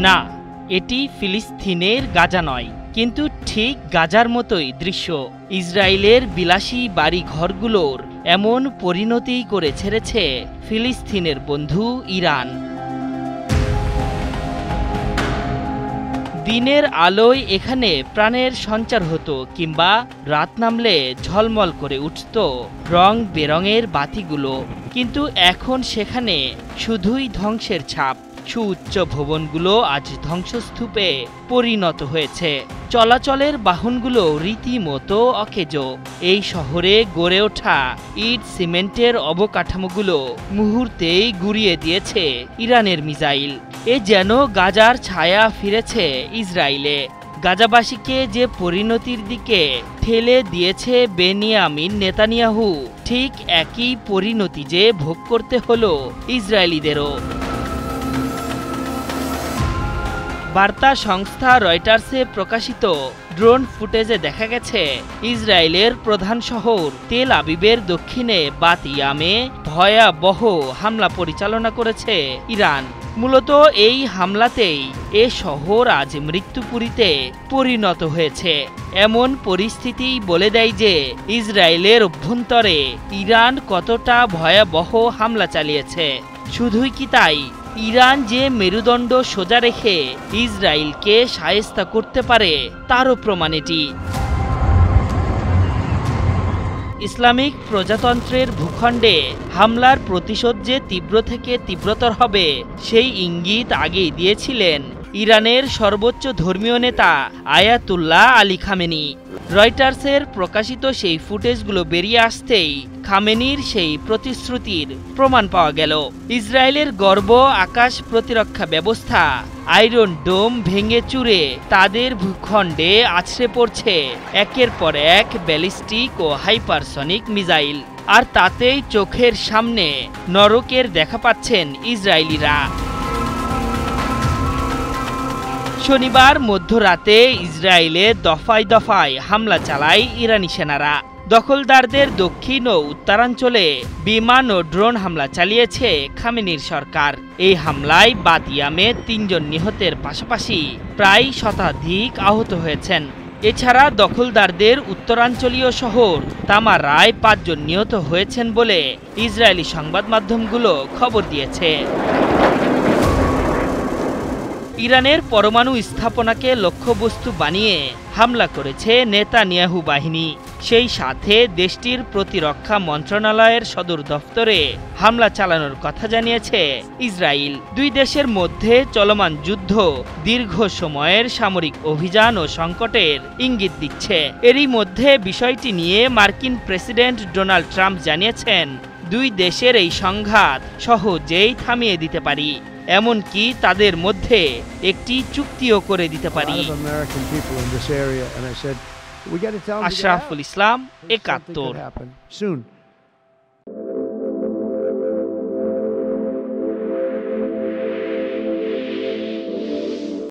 না, এটি ফিলিস্তিনের গাজা নয়, কিন্তু ঠিক গাজার মতোই দৃশ্য। ইসরায়েলের বিলাসী বাড়ি ঘরগুলোর এমন পরিণতি করে ছেড়েছে ফিলিস্তিনের বন্ধু ইরান। দিনের আলোয় এখানে প্রাণের সঞ্চার হতো, কিংবা রাত নামলে ঝলমল করে উঠত রং বেরঙের বাতিগুলো। কিন্তু এখন সেখানে শুধুই ধ্বংসের ছাপ। সুউচ্চ ভবনগুলো আজ ধ্বংসস্তূপে পরিণত হয়েছে। চলাচলের বাহনগুলো রীতিমতো অকেজো। এই শহরে গড়ে ওঠা ইট সিমেন্টের অবকাঠামোগুলো মুহূর্তেই গুঁড়িয়ে দিয়েছে ইরানের মিসাইল। এ যেন গাজার ছায়া ফিরেছে ইসরায়েলে। গাজাবাসীকে যে পরিণতির দিকে ঠেলে দিয়েছে বেনিয়ামিন নেতানিয়াহু, ঠিক একই পরিণতি যে ভোগ করতে হলো ইসরায়েলিদেরও। বার্তা সংস্থা রয়টার্সে প্রকাশিত ড্রোন ফুটেজে দেখা গেছে ইসরায়েলের প্রধান শহর তেল আবিবের দক্ষিণে বাতিয়ামে ভয়াবহ হামলা পরিচালনা করেছে ইরান। মূলত এই হামলাতেই এ শহর আজ মৃত্যুপুরীতে পরিণত হয়েছে। এমন পরিস্থিতি বলে দেয় যে ইসরায়েলের অভ্যন্তরে ইরান কতটা ভয়াবহ হামলা চালিয়েছে। শুধুই কি তাই, ইরান যে মেরুদণ্ড সোজা রেখে ইসরায়েলকে শায়েস্তা করতে পারে তারও প্রমাণ এটি। ইসলামিক প্রজাতন্ত্রের ভূখণ্ডে হামলার প্রতিশোধ যে তীব্র থেকে তীব্রতর হবে সেই ইঙ্গিত আগেই দিয়েছিলেন ইরানের সর্বোচ্চ ধর্মীয় নেতা আয়াতুল্লাহ আলী খামেনি। রয়টার্সের প্রকাশিত সেই ফুটেজগুলো বেরিয়ে আসতেই খামেনির সেই প্রতিশ্রুতির প্রমাণ পাওয়া গেল। ইসরায়েলের গর্ব আকাশ প্রতিরক্ষা ব্যবস্থা আয়রন ডোম ভেঙে চুরে তাদের ভূখণ্ডে আছড়ে পড়ছে একের পর এক ব্যালিস্টিক ও হাইপারসনিক মিসাইল। আর তাতেই চোখের সামনে নরকের দেখা পাচ্ছেন ইসরায়েলিরা। শনিবার মধ্যরাতে ইসরায়েলে দফায় দফায় হামলা চালায় ইরানি সেনারা। দখলদারদের দক্ষিণ ও উত্তরাঞ্চলে বিমান ও ড্রোন হামলা চালিয়েছে খামেনির সরকার। এই হামলায় বাতিয়ামে ৩ জন নিহতের পাশাপাশি প্রায় শতাধিক আহত হয়েছেন। এছাড়া দখলদারদের উত্তরাঞ্চলীয় শহর তামারায় ৫ জন নিহত হয়েছেন বলে ইসরায়েলি সংবাদ মাধ্যমগুলো খবর দিয়েছে। ইরানের পরমাণু স্থাপনাকে লক্ষ্যবস্তু বানিয়ে হামলা করেছে নেতানিয়াহু বাহিনী। সেই সাথে দেশটির প্রতিরক্ষা মন্ত্রণালয়ের সদর দফতরে হামলা চালানোর কথা জানিয়েছে ইসরায়েল। দুই দেশের মধ্যে চলমান যুদ্ধ দীর্ঘ সময়ের সামরিক অভিযান ও সংকটের ইঙ্গিত দিচ্ছে। এরই মধ্যে বিষয়টি নিয়ে মার্কিন প্রেসিডেন্ট ডোনাল্ড ট্রাম্প জানিয়েছেন, দুই দেশের এই সংঘাত সহজেই থামিয়ে দিতে পারি, এমনকি তাদের মধ্যে একটি চুক্তিও করে দিতে পারি। আশরাফুল ইসলাম, ৭১।